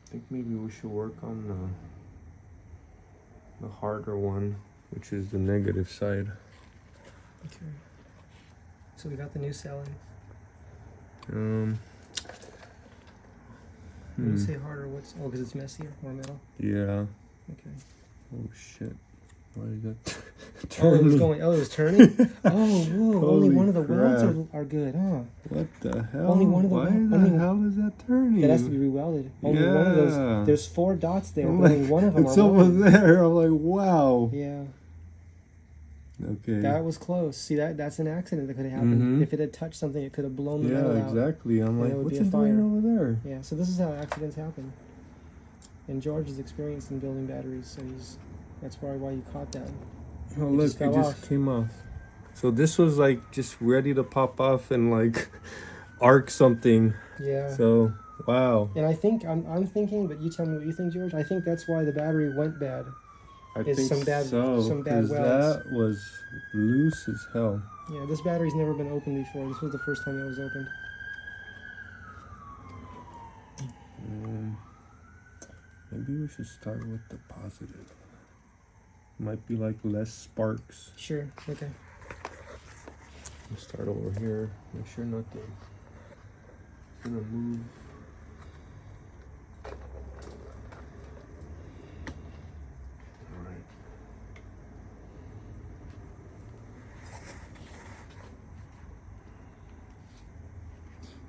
I think maybe we should work on the harder one, which is the negative side. Okay. So we got the new cell in. When you say harder, what's... Oh, because it's messier, more metal? Yeah. Okay. Oh shit. Why is that Oh, it was turning? going... Oh, it was turning? Oh, whoa. Only one of the welds crap. are good, huh? What the hell? Only one of the Why only the hell is that turning? That has to be rewelded. Only one of those... There's 4 dots there, I'm but only one of them it's are over welded. there. I'm like, wow. Yeah. Okay. That was close. See, that's an accident that could have happened. If it had touched something, it could have blown the metal out. Yeah, exactly. I'm like, it would what's be a it fire. doing over there? Yeah, so this is how accidents happen. And George is experienced in building batteries, so that's probably why you caught that. Oh, It look, just it fell just off. came off. So this was like just ready to pop off and like arc something. Yeah. So, wow. And I think, I'm thinking, but you tell me what you think, George. I think that's why the battery went bad. I Is think some bad- so, some bad because welds. that was loose as hell. Yeah, this battery's never been opened before. This was the first time it was opened. Maybe we should start with the positive. Might be like less sparks. Sure, okay. We'll start over here. Make sure nothing's gonna move. Alright.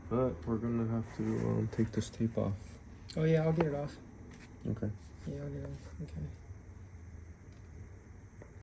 But we're gonna have to take this tape off. Oh yeah, I'll get it off. Okay. Yeah, I'll get it off. Okay.